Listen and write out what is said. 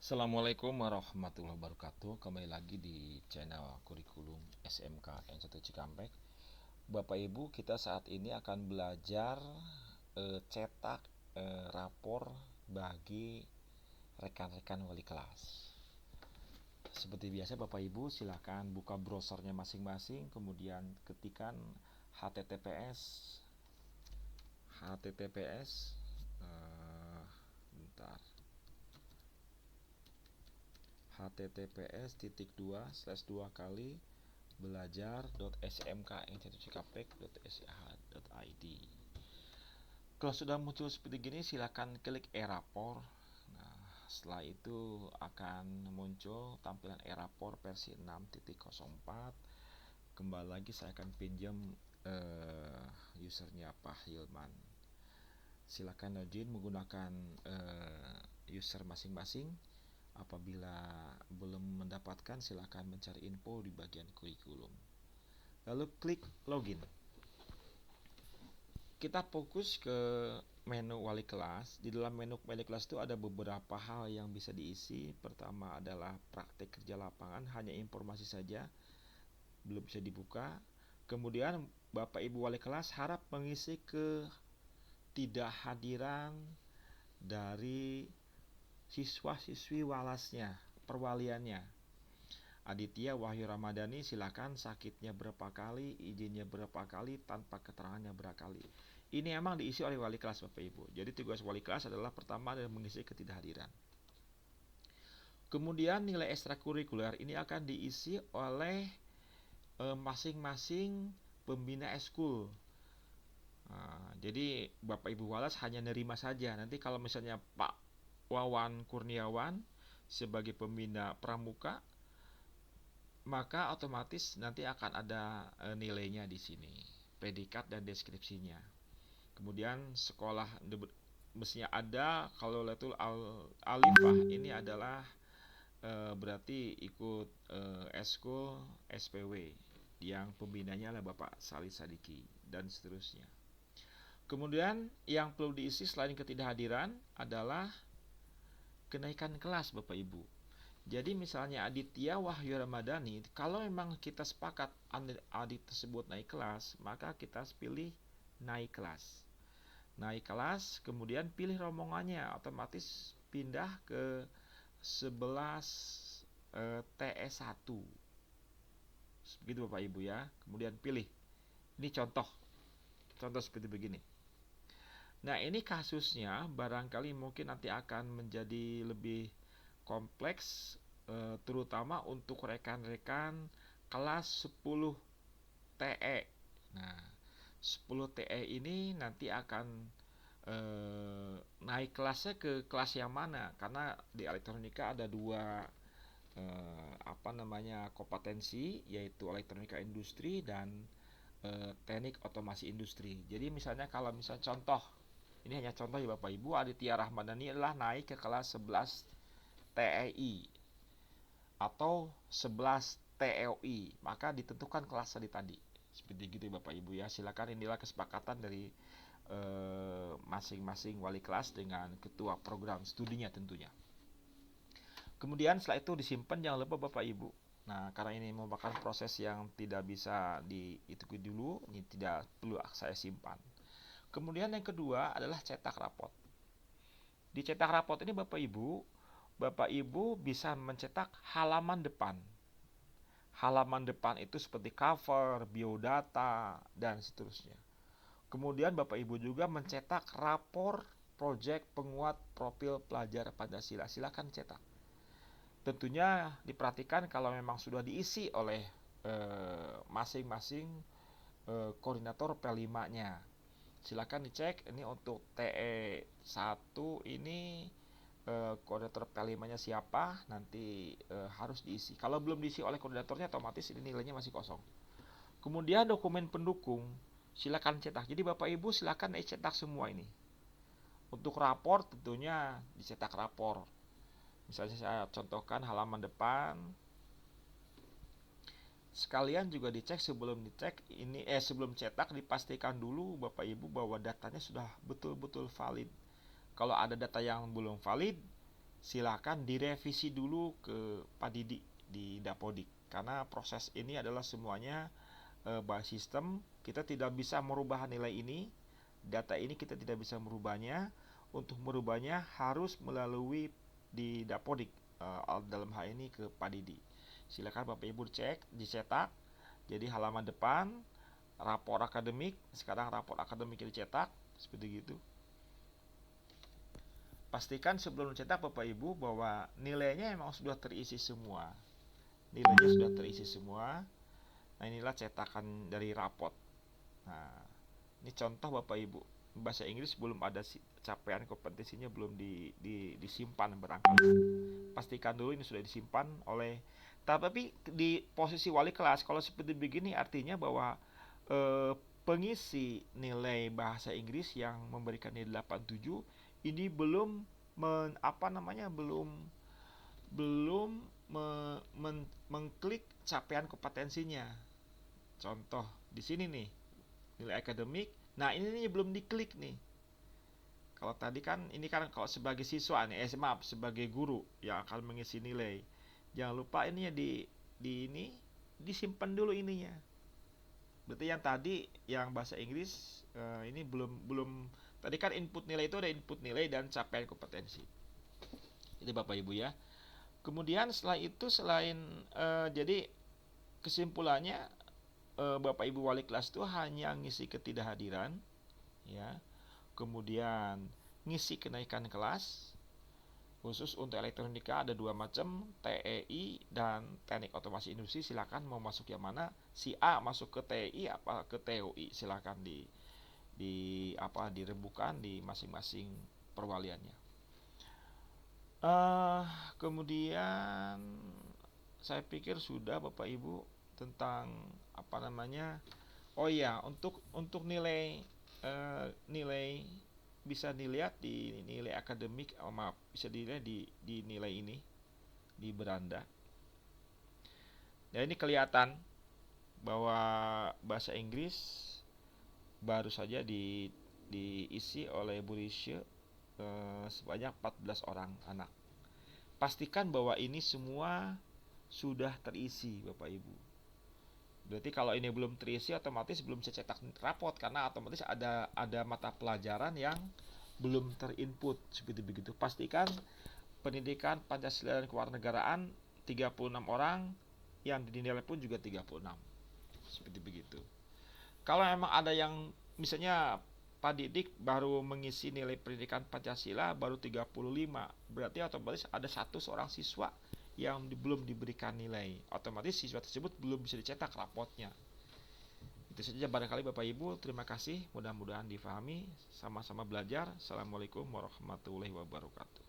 Assalamualaikum warahmatullahi wabarakatuh. Kembali lagi di channel kurikulum SMK N1 Cikampek. Bapak Ibu, kita saat ini akan belajar cetak rapor bagi rekan-rekan wali kelas. Seperti biasa Bapak Ibu, silakan buka browsernya masing-masing, kemudian ketikkan https https bentar https://2 belajar.smkn1cikampek.sh.id. Kalau sudah muncul seperti gini, silakan klik e-rapor. Nah, setelah itu akan muncul tampilan e-rapor versi 6.04. Kembali lagi saya akan pinjam usernya Pak Hilman. Silakan login menggunakan user masing-masing. Apabila belum mendapatkan, silakan mencari info di bagian kurikulum. Lalu klik login. Kita fokus ke menu wali kelas. Di dalam menu wali kelas itu ada beberapa hal yang bisa diisi. Pertama adalah praktek kerja lapangan, hanya informasi saja, belum bisa dibuka. Kemudian Bapak Ibu wali kelas harap mengisi ketidakhadiran dari siswa-siswi walasnya, perwaliannya. Aditya Wahyu Ramadhani, silakan sakitnya berapa kali, izinnya berapa kali, tanpa keterangannya berapa kali. Ini emang diisi oleh wali kelas Bapak Ibu. Jadi tugas wali kelas adalah pertama adalah mengisi ketidakhadiran. Kemudian nilai ekstrakurikuler ini akan diisi oleh masing-masing pembina eskul. Jadi Bapak Ibu walas hanya nerima saja. Nanti kalau misalnya Pak Wawan Kurniawan sebagai pembina pramuka, maka otomatis nanti akan ada nilainya di sini, predikat dan deskripsinya. Kemudian sekolah mestinya ada. Kalau Letul Alifah ini adalah berarti ikut eskul SPW yang pembinanya adalah Bapak Salih Sadiki dan seterusnya. Kemudian yang perlu diisi selain ketidakhadiran adalah kenaikan kelas Bapak Ibu. Jadi misalnya Aditya Wahyu Ramadhani, kalau memang kita sepakat Adit tersebut naik kelas, maka kita pilih naik kelas. Naik kelas, kemudian pilih rombongannya, otomatis pindah ke 11 TS1. Begitu Bapak Ibu ya. Kemudian pilih. Ini contoh seperti begini. Nah, ini kasusnya barangkali mungkin nanti akan menjadi lebih kompleks, terutama untuk rekan-rekan kelas 10 TE. Nah, 10 TE ini nanti akan naik kelasnya ke kelas yang mana? Karena di elektronika ada dua kompetensi, yaitu elektronika industri dan teknik otomasi industri. Jadi misalnya kalau contoh, ini hanya contoh ya Bapak Ibu, Aditya Rahmadani adalah naik ke kelas 11 TEI atau 11 TEOI, maka ditentukan kelas tadi. Seperti gitu Bapak Ibu ya. Silakan, inilah kesepakatan dari masing-masing wali kelas dengan ketua program studinya tentunya. Kemudian setelah itu disimpan, jangan lupa Bapak Ibu. Nah, karena ini merupakan proses yang tidak bisa diikuti dulu, ini tidak perlu saya simpan. Kemudian yang kedua adalah cetak rapot. Di cetak rapot ini Bapak Ibu bisa mencetak halaman depan. Halaman depan itu seperti cover, biodata, dan seterusnya. Kemudian Bapak Ibu juga mencetak rapor proyek penguat profil pelajar Pancasila. Silakan cetak. Tentunya diperhatikan kalau memang sudah diisi oleh masing-masing koordinator P5-nya. Silakan dicek ini untuk TE1 ini koordinator P5-nya siapa, nanti harus diisi. Kalau belum diisi oleh koordinatornya, otomatis ini nilainya masih kosong. Kemudian dokumen pendukung silakan cetak. Jadi Bapak Ibu silakan cetak semua ini. Untuk rapor tentunya dicetak rapor. Misalnya saya contohkan halaman depan. Sekalian juga dicek sebelum cetak, dipastikan dulu Bapak Ibu bahwa datanya sudah betul-betul valid. Kalau ada data yang belum valid, silakan direvisi dulu ke Pak Didi di Dapodik, karena proses ini adalah semuanya by sistem. Kita tidak bisa merubah nilai ini, data ini kita tidak bisa merubahnya. Untuk merubahnya harus melalui di Dapodik, dalam hal ini ke Pak Didi. Silakan Bapak Ibu cek, dicetak. Jadi halaman depan rapor akademik, sekarang rapor akademik dicetak seperti gitu. Pastikan sebelum mencetak Bapak Ibu bahwa nilainya memang sudah terisi semua. Nilainya sudah terisi semua. Nah, inilah cetakan dari rapot. Nah, ini contoh Bapak Ibu. Bahasa Inggris belum ada capaian kompetisinya, belum disimpan barangkali. Pastikan dulu ini sudah disimpan oleh, tapi di posisi wali kelas. Kalau seperti begini artinya bahwa pengisi nilai bahasa Inggris yang memberikan nilai 87 ini belum mengklik capaian kompetensinya. Contoh di sini nih, nilai akademik. Nah, ini nih belum diklik nih. Kalau tadi kan ini kan kalau sebagai siswa nih, maaf, sebagai guru yang akan mengisi nilai. Jangan lupa ini ya di ini disimpan dulu ininya. Berarti yang tadi yang bahasa Inggris ini belum tadi kan input nilai itu ada input nilai dan capaian kompetensi. Itu Bapak Ibu ya. Kemudian setelah itu selain jadi kesimpulannya Bapak Ibu wali kelas itu hanya ngisi ketidakhadiran ya. Kemudian ngisi kenaikan kelas. Khusus untuk elektronika ada dua macam, TEI dan teknik otomasi industri. Silakan mau masuk yang mana. Si A masuk ke TEI apa ke TOI, silakan direbukan di masing-masing perwaliannya. Kemudian saya pikir sudah Bapak Ibu tentang oh iya, untuk nilai nilai bisa dilihat di nilai akademik, bisa dilihat di nilai ini di beranda. Dan ini kelihatan bahwa bahasa Inggris baru saja diisi oleh Bu Risha sebanyak 14 orang anak. Pastikan bahwa ini semua sudah terisi Bapak Ibu. Berarti kalau ini belum terisi otomatis belum bisa cetak rapot, karena otomatis ada mata pelajaran yang belum terinput seperti begitu. Pastikan pendidikan Pancasila dan kewarganegaraan 36 orang, yang dinilai pun juga 36. Seperti begitu. Kalau memang ada yang misalnya Pak Didik baru mengisi nilai pendidikan Pancasila baru 35, berarti otomatis ada seorang siswa yang belum diberikan nilai, otomatis siswa tersebut belum bisa dicetak rapotnya. Itu saja barangkali Bapak Ibu, terima kasih, mudah-mudahan difahami, sama-sama belajar. Assalamualaikum warahmatullahi wabarakatuh.